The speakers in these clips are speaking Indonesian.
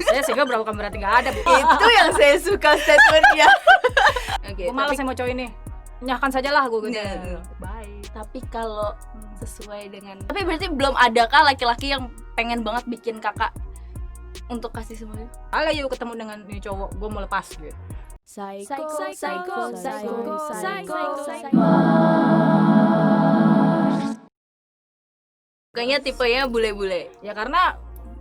Saya single berapa bukan berarti nggak ada. Itu yang saya suka statementnya. Oke, Gue malas sama cowok ini. Nyahkan sajalah gue gitu. Nah. Bye. tapi kalau sesuai dengan, tapi berarti belum ada kah laki-laki yang pengen banget bikin kakak untuk kasih semuanya? Kalau yuk ketemu dengan ini cowok, gue mau lepas gitu. Kayaknya tipenya bule-bule. Ya karena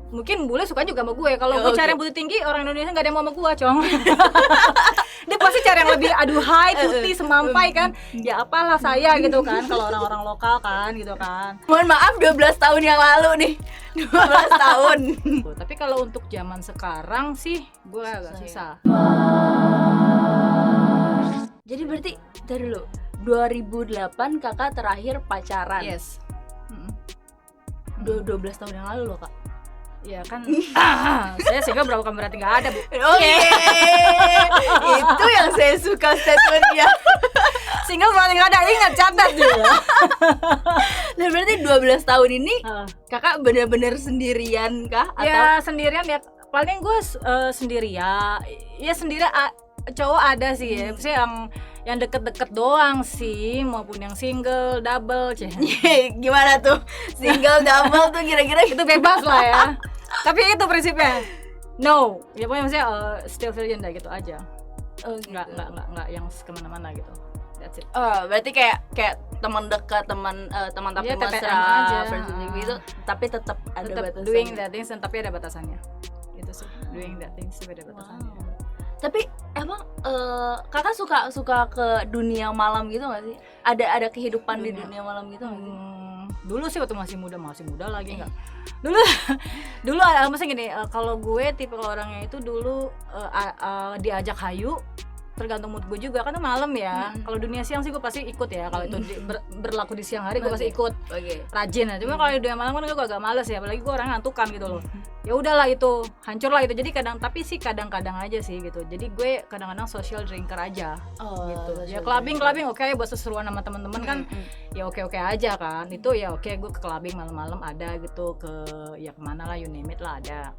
mungkin bule suka juga sama gue. Kalau gue Oke. cari yang butih tinggi, orang Indonesia nggak ada yang mau sama gue, cong. Dia pasti cari yang lebih aduhai, putih, semampai kan. Ya apalah saya gitu kan, kalau orang-orang lokal kan gitu kan. Mohon maaf 12 tahun yang lalu nih. 12 tahun. Tapi kalau untuk zaman sekarang sih, gue agak susah. Jadi berarti dari dulu 2008 kakak terakhir pacaran. Yes. 12 tahun yang lalu loh kak. Ya kan, saya single berapa bukan berarti nggak ada, Bu. Oke. Itu yang saya suka statementnya. Single berarti nggak ada, ingat, catat juga. Dan berarti 12 tahun ini kakak benar-benar sendirian kah? Ya sendirian ya, paling gue sendirian. Ya sendirian, cowok ada sih ya, maksudnya yang deket-deket doang sih, maupun yang single, double, Gimana tuh? Single, double tuh kira-kira itu bebas lah ya. Tapi itu prinsipnya, no, ya pokoknya maksudnya still virgin dah gitu aja. Oh, gitu. Nggak yang kemana-mana gitu. That's it. Oh, berarti kayak teman dekat, teman tapi Ya, TTM mesra, aja. first degree gitu, tapi tetap ada Tetap batasannya. doing that things, tapi ada batasannya. Itu sih, doing that things tapi ada batasannya. Wow. Tapi emang kakak suka ke dunia malam gitu nggak sih? Ada kehidupan di dunia malam gitu nggak sih? Dulu sih waktu masih muda lagi nggak. Dulu maksudnya gini, kalau gue tipe orangnya itu dulu diajak hayu, tergantung mood gue juga kan malam ya. Kalau dunia siang sih gue pasti ikut ya. Kalau itu berlaku di siang hari gue pasti ikut. Oke. Rajin ya. Cuma kalau di dunia malam kan gue agak males ya, apalagi gue orang ngantukan gitu loh. Ya udahlah itu, hancur lah itu. Jadi kadang-kadang aja sih gitu. Jadi gue kadang-kadang social drinker aja. Oh, gitu. Ya social clubbing oke buat seseruan sama teman-teman kan. Ya oke aja kan. Itu ya oke, gue ke clubbing malam-malam ada gitu, ke ya kemana lah, you name it lah ada.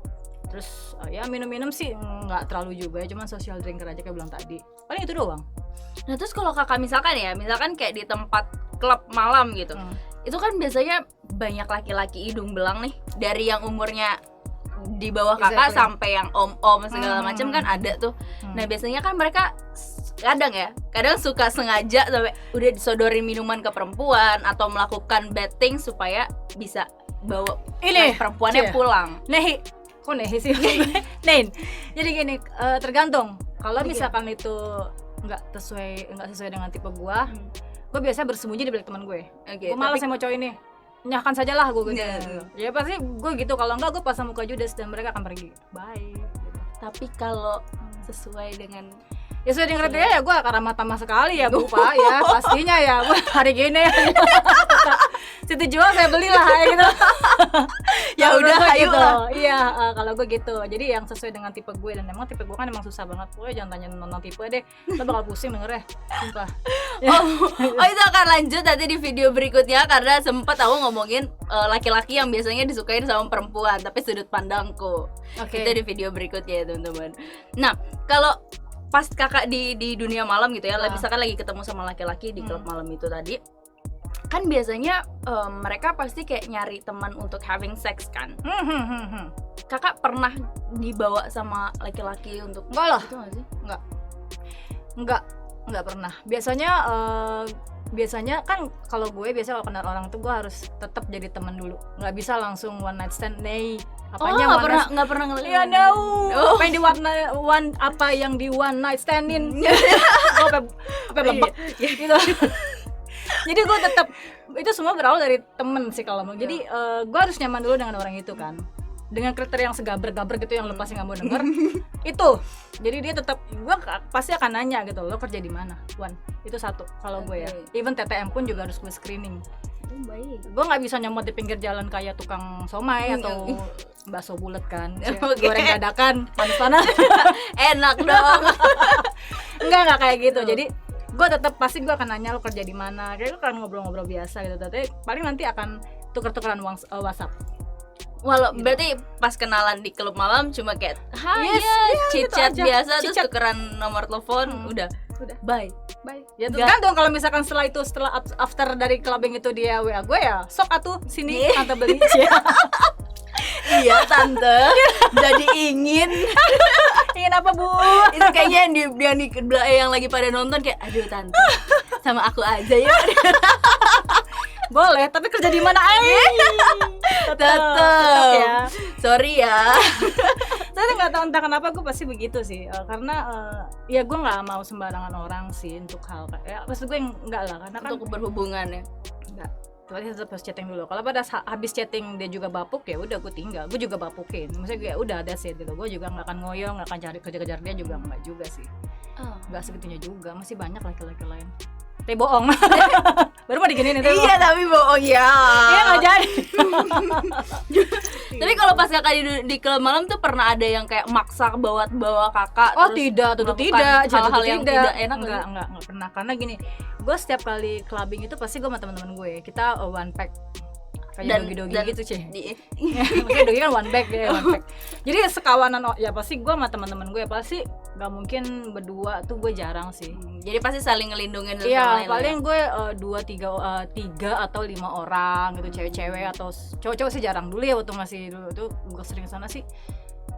Terus ya minum-minum sih nggak terlalu juga ya, cuman social drinker aja kayak bilang tadi. Paling itu doang. Nah terus kalau kakak misalkan kayak di tempat klub malam gitu, itu kan biasanya banyak laki-laki hidung belang nih, dari yang umurnya di bawah kakak sampai yang om-om segala macam kan ada tuh. Nah biasanya kan mereka kadang suka sengaja sampai udah disodorin minuman ke perempuan atau melakukan betting supaya bisa bawa perempuannya pulang. Kok nehi sih? Nen. Jadi gini, tergantung. Kalau misalkan itu nggak sesuai dengan tipe gua biasa bersembunyi di balik teman gue. Gue malas sama cowok ini. Nyahkan sajalah gue gitu. Ya pasti gue gitu. Kalau enggak gue pasang muka judes dan mereka akan pergi. Bye. Tapi kalau sesuai dengan ya sesuai dengan kriteria ya gue akan ramah tamah sekali ya Bu Pak ya, pastinya ya. Hari gini situ jual saya belilah ya gitu. Ya udah ayo gitu. lah. Iya, kalau gue gitu. Jadi yang sesuai dengan tipe gue, dan emang tipe gue kan emang susah banget. Pokoknya jangan tanya nonton tipe deh. Lo bakal pusing dengernya. Sumpah. Oh itu akan lanjut nanti di video berikutnya, karena sempat aku ngomongin laki-laki yang biasanya disukain sama perempuan tapi sudut pandangku. Itu di video berikutnya ya teman-teman. Nah kalau pas kakak di dunia malam gitu ya, misalkan lagi ketemu sama laki-laki di klub malam itu tadi, kan biasanya mereka pasti kayak nyari teman untuk having sex kan. Kakak pernah dibawa sama laki-laki untuk enggak lah, itu nggak sih? Enggak pernah. Biasanya kan kalau gue biasa kalau kenal orang tuh gue harus tetap jadi teman dulu. Nggak bisa langsung one night stand nih. Nggak pernah ngeliat. Iya Apa yang di one night standin. Apa lebek gitu. Jadi gue tetap, itu semua berawal dari temen sih kalau mau. Jadi gue harus nyaman dulu dengan orang itu kan, dengan kriteria yang segaber-gaber gitu yang lo pasti nggak mau denger. Itu jadi dia tetap, gue pasti akan nanya gitu, lo kerja di mana, Wan? Itu satu kalau gue ya. Even TTM pun juga harus gue screening. Gue nggak bisa nyomot di pinggir jalan kayak tukang somai atau bakso bulat kan, goreng dadakan panas-panas. Enak dong. Enggak kayak gitu. Jadi gue tetap pasti gue akan nanya lo kerja di mana, kayak lo kan ngobrol-ngobrol biasa gitu. Tapi paling nanti akan tuker-tukeran WhatsApp. Walau berarti pas kenalan di klub malam cuma kayak hai Yes, ya iya, chit gitu chat aja. biasa terus Chit-chat. tukeran nomor telepon udah bye. Ya Nggak. tergantung kalau misalkan setelah after dari clubbing itu dia WA gue ya sok atuh sini tante beli. Iya tante jadi ingin Ingin apa bu? itu kayaknya yang lagi pada nonton kayak aduh tante sama aku aja ya. Boleh, tapi kerja di mana? Tetep ya. Sorry ya. Saya nggak tahu entah kenapa gue pasti begitu sih. Karena ya gue nggak mau sembarangan orang sih untuk hal kayak. Maksud gue enggak lah, karena kan Untuk berhubungan ya. enggak. Tapi tetap harus chatting dulu. Kalau pada habis chatting dia juga bapuk ya udah gue tinggal. Gue juga bapukin. Maksudnya gue udah ada sih gitu. Gue juga nggak akan ngoyo, nggak akan cari kejar-kejar dia juga nggak juga sih. Nggak segitunya juga. Masih banyak laki-laki lain. Tapi bohong. Baru mau diginiin itu. Iya tapi bohong ya. Iya nggak jadi. Tapi kalau pas kakak di klub malam tuh pernah ada yang kayak maksa bawa kakak Oh terus tidak, tentu melakukan tidak, hal-hal yang tidak enak enggak pernah. Karena gini, gue setiap kali clubbing itu pasti gue sama teman-teman gue, kita one pack kayak dogi-dogi gitu sih. Maksudnya dogi kan one pack ya, one pack. Jadi sekawanan ya pasti gue sama teman-teman gue pasti nggak mungkin berdua tuh, gue jarang sih. Jadi pasti saling ngelindungin satu sama Iya, lain paling gue 3 atau 5 orang gitu, cewek-cewek atau cowok-cowok sih jarang. Dulu ya waktu masih dulu tuh gue sering sana sih.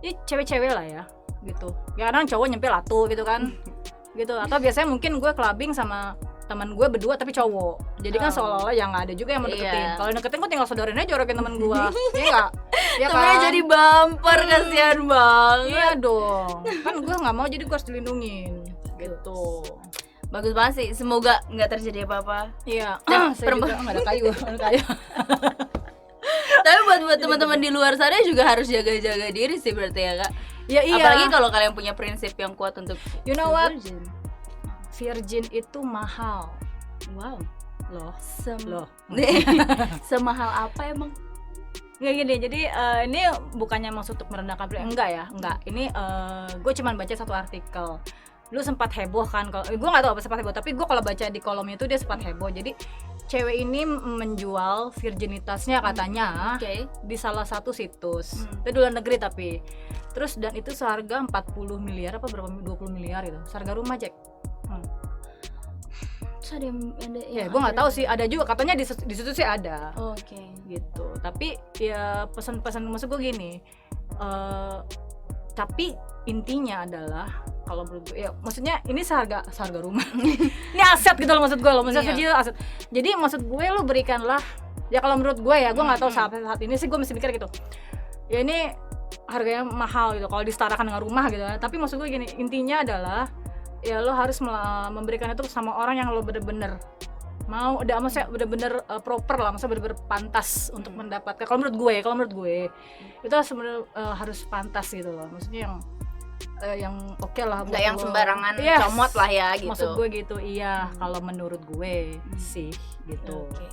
Ini cewek-cewek lah ya gitu. Ya kadang cowok nyempil atuh gitu kan. Gitu. Atau biasanya mungkin gue clubbing sama teman gue berdua tapi cowok. Jadi kan seolah-olah yang nggak ada juga yang mau deketin. Iya. Kalau deketin gue tinggal sodorin aja jorokin teman gue. Iya enggak? Ya Temennya kan? jadi bumper, kasihan banget. Iya dong. Kan gue nggak mau jadi gue harus dilindungin gitu. Bagus banget sih, semoga nggak terjadi apa-apa. Iya. Saya juga nggak ada kayu, nggak ada kayu. Tapi buat teman-teman di luar sana juga harus jaga-jaga diri sih berarti ya kak. Ya iya. Apalagi kalau kalian punya prinsip yang kuat untuk You know what? virgin. Virgin itu mahal Wow. loh. Semahal apa emang? Nggak gini, jadi ini bukannya maksud untuk merendahkan pria, enggak ya, enggak. Ini gue cuman baca satu artikel. Dulu sempat heboh kan, kalau gue nggak tahu apa sempat heboh, tapi gue kalau baca di kolomnya itu dia sempat heboh. Jadi cewek ini menjual virginitasnya katanya di salah satu situs. Itu di luar negeri tapi. Terus dan itu seharga 40 miliar apa berapa 20 miliar itu. Seharga rumah, Jack. Terus ada Ya, gue nggak tahu sih, ada juga katanya di situ sih ada. Oke. Gitu. Tapi ya pesan-pesan maksud gue gini. Tapi intinya adalah kalau menurut gue ya maksudnya ini seharga rumah. Ini aset gitu loh maksud gue loh. Maksudnya Iya. aset. Jadi maksud gue lo berikanlah ya kalau menurut gue ya, gue nggak tahu saat ini sih gue mesti mikir gitu. Ya ini harganya mahal gitu kalau disetarakan dengan rumah gitu. Tapi maksud gue gini, intinya adalah ya lo harus memberikan itu sama orang yang lo bener-bener mau, udah maksudnya bener-bener proper lah, maksudnya bener-bener pantas untuk mendapatkan. Kalau menurut gue itu sebenarnya harus pantas gitu loh, maksudnya yang oke lah, Nggak yang lo. sembarangan Yes. comot lah ya gitu. Maksud gue gitu, iya. Kalau menurut gue sih gitu. Oke.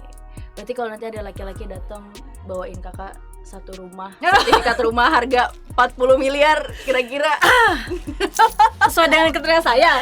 Berarti kalau nanti ada laki-laki datang bawain kakak satu rumah, sertifikat rumah harga 40 miliar kira-kira Sesuai dengan kriteria saya.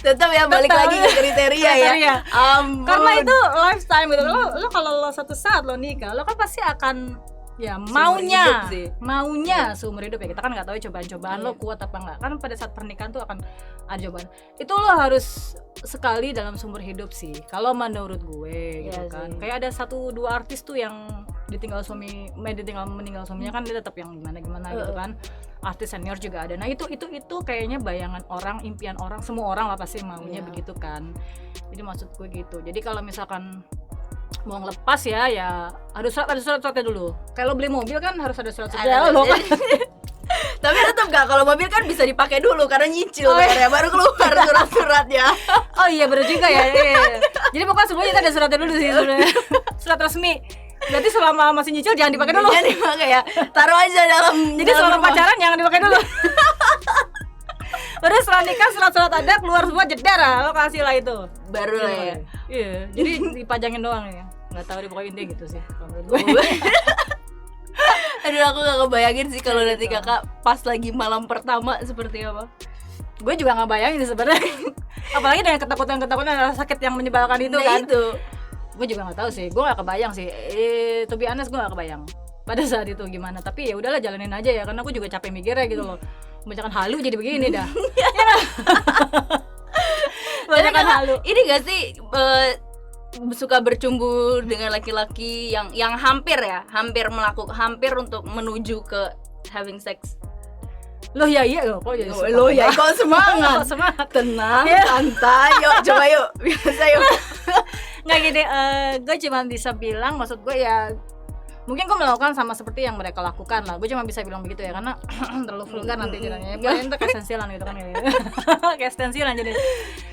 tetap ya balik Tetap. lagi ke kriteria ya. Ampun. Karena itu lifetime gitu. Lo kalau lo satu saat lo nikah, lo kan pasti akan ya hidup sih. maunya seumur hidup ya. Kita kan nggak tahu cobaan-cobaan lo kuat apa enggak. Kan pada saat pernikahan tuh akan ada cobaan. Itu lo harus sekali dalam seumur hidup sih. Kalau menurut gue gitu Iya kan. sih. Kayak ada 1-2 artis tuh yang meninggal suaminya kan dia tetap yang gimana gitu kan. Artis senior juga ada. Nah, itu kayaknya bayangan orang, impian orang, semua orang lah pasti maunya begitu kan. Jadi maksud gue gitu. Jadi kalau misalkan mau ngelepas ya harus surat-suratnya dulu. Kalau beli mobil kan harus ada surat-suratnya lo kan. Tapi tetap gak, kalau mobil kan bisa dipakai dulu karena nyicil ya, baru keluar surat-suratnya. Oh iya bener juga ya. Iya. Jadi pokoknya semuanya kita ada suratnya dulu sih sebenarnya. Surat resmi. Berarti selama masih nyicil jangan dipakai dulu. Jangan dipakai ya. Taruh aja dalam. Jadi selama pacaran jangan dipakai dulu. Baru setelah nikah surat-surat ada keluar semua jedar lo kasih lah itu. Baru lah ya. Iya. Jadi dipajangin doang ya. Nggak tahu deh pokoknya intinya gitu sih kalau menurut gue. Aduh aku gak kebayangin sih kalau nanti kakak pas lagi malam pertama seperti apa. Gue juga nggak bayangin sih sebenarnya. Apalagi dengan ketakutan rasa sakit yang menyebalkan itu kan. Itu. Gue juga nggak tahu sih, gue nggak kebayang sih. To be honest gue nggak kebayang. pada saat itu gimana. Tapi ya udahlah jalanin aja ya, karena aku juga capek mikirnya gitu loh. Kebanyakan halu jadi begini dah. Kebanyakan halu. Ini gak sih suka bercumbu dengan laki-laki yang hampir untuk menuju ke having sex? Loh ya iya loh, kok jadi Lo ya kok semangat. Kok semangat. Tenang, santai, yuk coba yuk. Biasa yuk. Nggak gini, gue cuma bisa bilang, maksud gue ya mungkin gue melakukan sama seperti yang mereka lakukan lah. Gue cuma bisa bilang begitu ya, karena terlalu vulgar nanti ceritanya. Paling itu kayak stensilan gitu kan ya. Kayak stensilan jadi.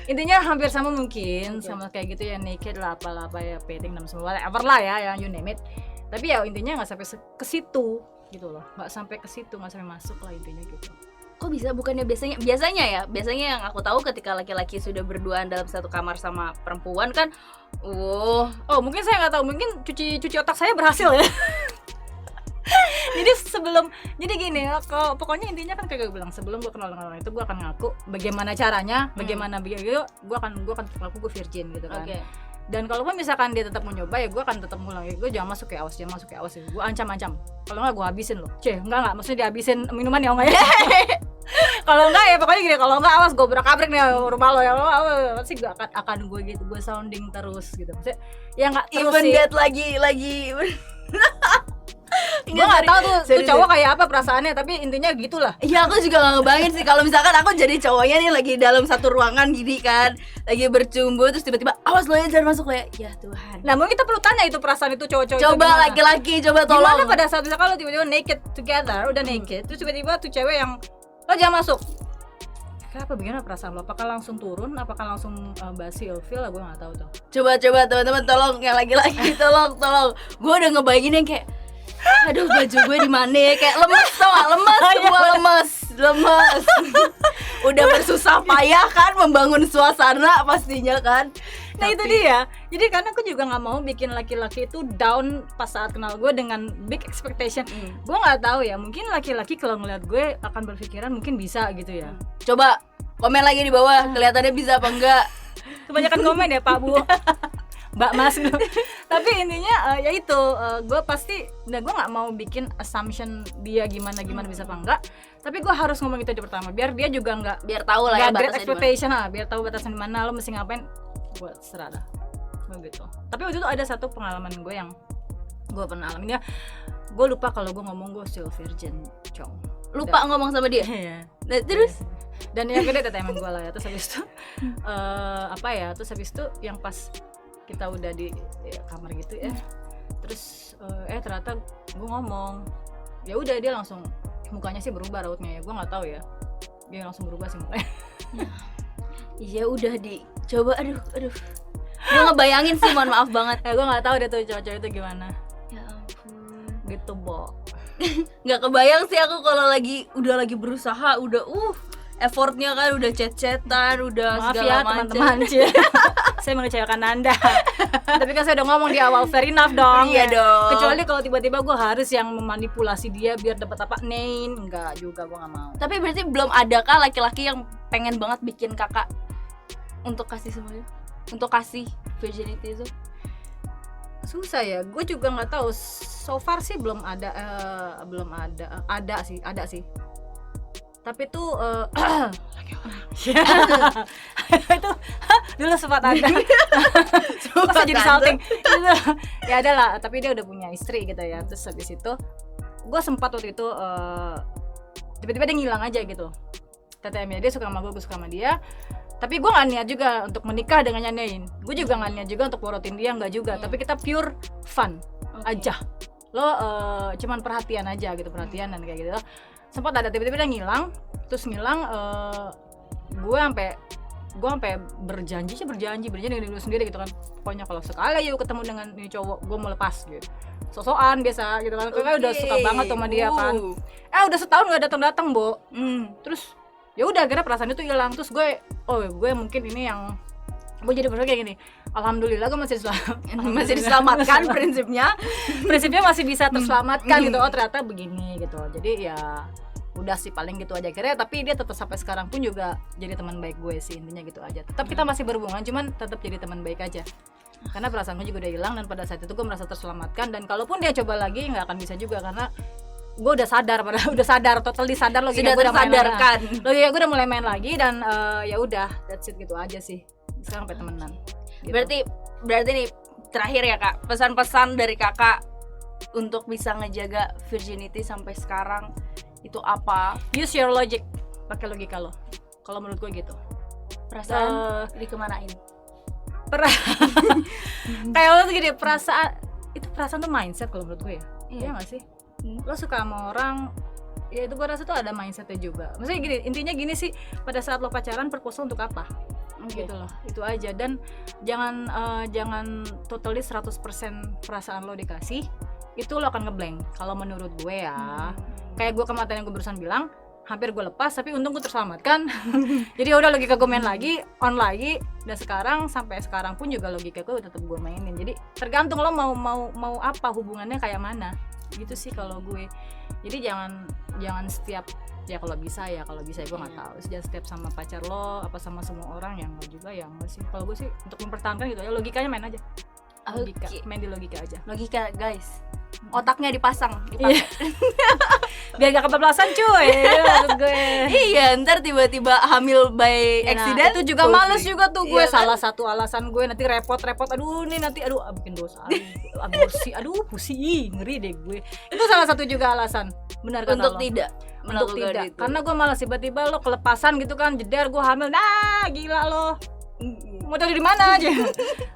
Intinya hampir sama mungkin, sama kayak gitu ya, naked lah apalah apa ya, petting dan semua whatever lah ya, yang you name it. Tapi ya intinya nggak sampai ke situ gitu loh, nggak sampai ke situ, nggak sampai masuk lah intinya gitu. Kok bisa? Bukannya biasanya yang aku tahu ketika laki-laki sudah berduaan dalam satu kamar sama perempuan kan, oh mungkin saya nggak tahu, mungkin cuci otak saya berhasil ya. jadi gini, pokoknya intinya kan kayak gue bilang, sebelum gue kenal dengan orang itu gue akan ngaku bagaimana caranya, bagaimana begitu, gue akan ngaku gue virgin gitu kan. Okay. Dan kalaupun misalkan dia tetap mau nyoba ya gue akan tetap ngulang, gue jangan masuk ke awas ya, gue ancam, kalau nggak gue habisin loh, enggak maksudnya dihabisin minuman ya enggak ya. Kalau enggak ya pokoknya gini, kalau enggak awas gue berak-abrik nih rumah lo ya, pasti gue akan gue gitu, gue sounding terus gitu, maksudnya ya nggak terus even sih. that lagi Gue nggak tahu tuh cowok kayak apa perasaannya, tapi intinya gitulah. Iya, aku juga nggak ngebayangin sih kalau misalkan aku jadi cowoknya nih lagi dalam satu ruangan gini kan, lagi bercumbu terus tiba-tiba awas lo ya jangan masuk lo ya Tuhan. Nah mungkin kita perlu tanya itu perasaan itu cowok-cowok coba itu laki-laki coba tolong. Gimana pada saat misalkan lo tiba-tiba naked together, udah naked, terus tiba-tiba tuh cewek yang lo jangan masuk. Kenapa begini perasaan lo? Apakah langsung turun? Apakah langsung basi ilfil? Gue nggak tahu tuh. Coba teman-teman tolong yang laki-laki tolong. Gue udah ngebayangin yang kayak aduh baju gue di mana ya, kayak lemes tau gak? Lemes udah bersusah payah kan membangun suasana pastinya kan. Nah itu dia, jadi karena aku juga nggak mau bikin laki-laki itu down pas saat kenal gue dengan big expectation. Gue nggak tahu ya, mungkin laki-laki kalau ngeliat gue akan berpikiran mungkin bisa gitu ya. Coba komen lagi di bawah kelihatannya bisa apa enggak. Kebanyakan komen ya Pak Bu, Mbak Mas. Tapi intinya ya itu, gue pasti, gue nggak mau bikin assumption dia gimana bisa apa enggak. Tapi gue harus ngomong itu di pertama, biar dia juga nggak, biar tahu lah ya batasnya expectation lah, biar tahu batasnya di mana, lo mesti ngapain. Gue serah dah, begitu. Tapi waktu itu ada satu pengalaman gue yang gue pernah alamin ya. Gue lupa kalau gue ngomong gue still virgin, Cong. Lupa ngomong sama dia. Iya. Nah, terus dan yang gede temen gue lah ya. Terus habis itu terus habis itu yang pas kita udah di kamar gitu ya, terus ternyata gue ngomong, ya udah dia langsung mukanya sih berubah rautnya ya, gue nggak tahu ya, dia langsung berubah sih mukanya. Iya udah dicoba, aduh gue ngebayangin sih, mohon maaf banget. Gue nggak tahu deh tuh cowok-cowok itu gimana. Ya ampun, gitu Bo. Nggak kebayang sih aku kalau udah lagi berusaha, udah effortnya kan, udah chat-chatan, udah maaf segala ya macam. teman-teman. Saya mengecewakan Anda. Tapi kan saya udah ngomong di awal, fair enough dong. Iya dong. Kecuali kalau tiba-tiba gue harus yang memanipulasi dia biar dapat apa, enggak juga, gue nggak mau. Tapi berarti belum ada kah laki-laki yang pengen banget bikin kakak untuk kasih semuanya, untuk kasih virginity itu? Susah ya, gue juga nggak tahu. So far sih belum ada, ada sih. Tapi tuh lagi orang. Itu dulu sempat ada. Masa jadi salting. Ya ada lah, tapi dia udah punya istri gitu ya. Terus habis itu gue sempat waktu itu tiba-tiba dia ngilang aja gitu. TTM-nya dia suka sama gue suka sama dia. Tapi gue gak niat juga untuk menikah dengan nyanyain. Gue juga gak niat juga untuk porotin dia, enggak juga. Tapi kita pure fun aja. Lo cuman perhatian aja gitu, perhatian dan kayak gitu. Sempat ada tiba-tiba dia ngilang, terus ngilang, gue sampai berjanji dengan diri gue sendiri gitu kan, pokoknya kalau sekali yuk ketemu dengan ini cowok gue mau lepas gitu, sosokan biasa gitu kan, karena udah suka banget sama dia kan, udah setahun nggak datang Bo. Terus ya udah akhirnya perasaan itu hilang, terus gue mungkin ini yang gue jadi berpikir kayak gini, alhamdulillah gue masih diselamatkan. prinsipnya masih bisa terselamatkan gitu. Oh ternyata begini gitu. Jadi ya udah sih paling gitu aja akhirnya. Tapi dia tetap sampai sekarang pun juga jadi teman baik gue sih, intinya gitu aja. Tetap kita masih berhubungan, cuman tetap jadi teman baik aja karena perasaan gue juga udah hilang, dan pada saat itu gue merasa terselamatkan. Dan kalaupun dia coba lagi nggak akan bisa juga karena gue udah sadar, udah sadar, totally sadar logika gue udah main lagi. Logika gue udah mulai main lagi dan ya udah, that's it gitu aja sih. Sekarang sampai temenan. Gitu. Berarti nih terakhir ya Kak, pesan-pesan dari Kakak untuk bisa ngejaga virginity sampai sekarang itu apa? Use your logic, pakai logika lo. Kalau menurut gue gitu. Perasaan dikemanain? Kayak lo gini, perasaan tuh mindset kalau menurut gue ya. Iya nggak sih? Lo suka sama orang, ya itu gue rasa tuh ada mindsetnya juga. Maksudnya gini, intinya gini sih, pada saat lo pacaran proposal untuk apa? Gitu loh, itu aja. Dan jangan totally 100% perasaan lo dikasih, itu lo akan ngeblank kalau menurut gue ya. Kayak gue kemarin yang gue barusan bilang, hampir gue lepas tapi untung gue terselamatkan. Jadi udah logika gue main lagi, on lagi, dan sekarang sampai sekarang pun juga logika gue tetap gue mainin. Jadi tergantung lo mau apa, hubungannya kayak mana. Gitu sih kalau gue. Jadi jangan setiap, ya kalau bisa gue nggak tahu, jangan setiap sama pacar lo apa sama semua orang, yang juga yang nggak sih. Kalau gue sih untuk mempertahankan gitu ya, logikanya main aja. Logika, main di logika aja. Logika guys, otaknya dipakai. Biar gak kebablasan cuy. Maksud gue. Iya, ntar tiba-tiba hamil by accident. Itu juga males juga tuh gue. Salah satu alasan gue nanti repot. Aduh bikin dosa. Aborsi. Aduh pusing, ngeri deh gue. Itu salah satu juga alasan. Benar kata untuk lo. tidak. Untuk tidak. Itu. Karena gue malas tiba-tiba lo kelepasan gitu kan, jeder gue hamil. Nah, gila lo. Mau cari di mana aja.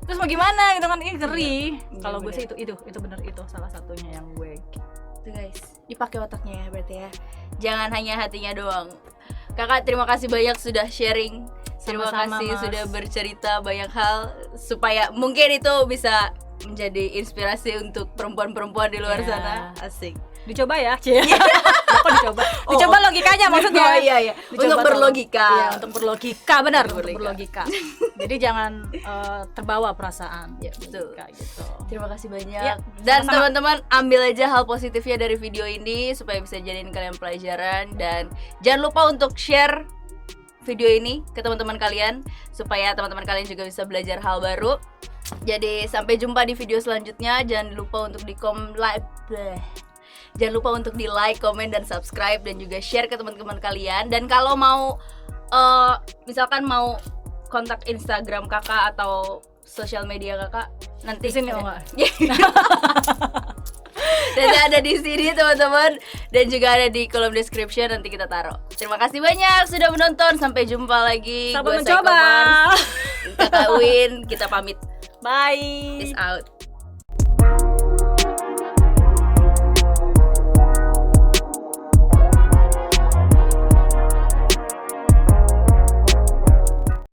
Terus mau gimana gitu kan, ini ngeri. Kalau gue sih itu benar, itu salah satunya yang gue. Tuh guys, dipakai otaknya ya berarti ya. Jangan hanya hatinya doang. Kakak terima kasih banyak sudah sharing. Terima kasih sudah bercerita banyak hal, supaya mungkin itu bisa menjadi inspirasi untuk perempuan-perempuan di luar sana. Asik. Dicoba ya, Cie. Kok dicoba? Dicoba logikanya maksudnya. Iya. Untuk berlogika. Iya, untuk berlogika, benar, untuk berlogika. Jadi jangan terbawa perasaan. Ya, betul. Kayak gitu. Terima kasih banyak. Ya, dan teman-teman ambil aja hal positifnya dari video ini supaya bisa jadiin kalian pelajaran, dan jangan lupa untuk share video ini ke teman-teman kalian supaya teman-teman kalian juga bisa belajar hal baru. Jadi sampai jumpa di video selanjutnya. Jangan lupa untuk di like, komen, dan subscribe, dan juga share ke teman-teman kalian. Dan kalau mau misalkan mau kontak Instagram Kakak atau sosial media Kakak, nanti di sini enggak? Nanti ada di sini teman-teman, dan juga ada di kolom description, nanti kita taruh. Terima kasih banyak sudah menonton, sampai jumpa lagi. Sampai mencoba. Kakak Win, kita pamit. Bye. Peace out.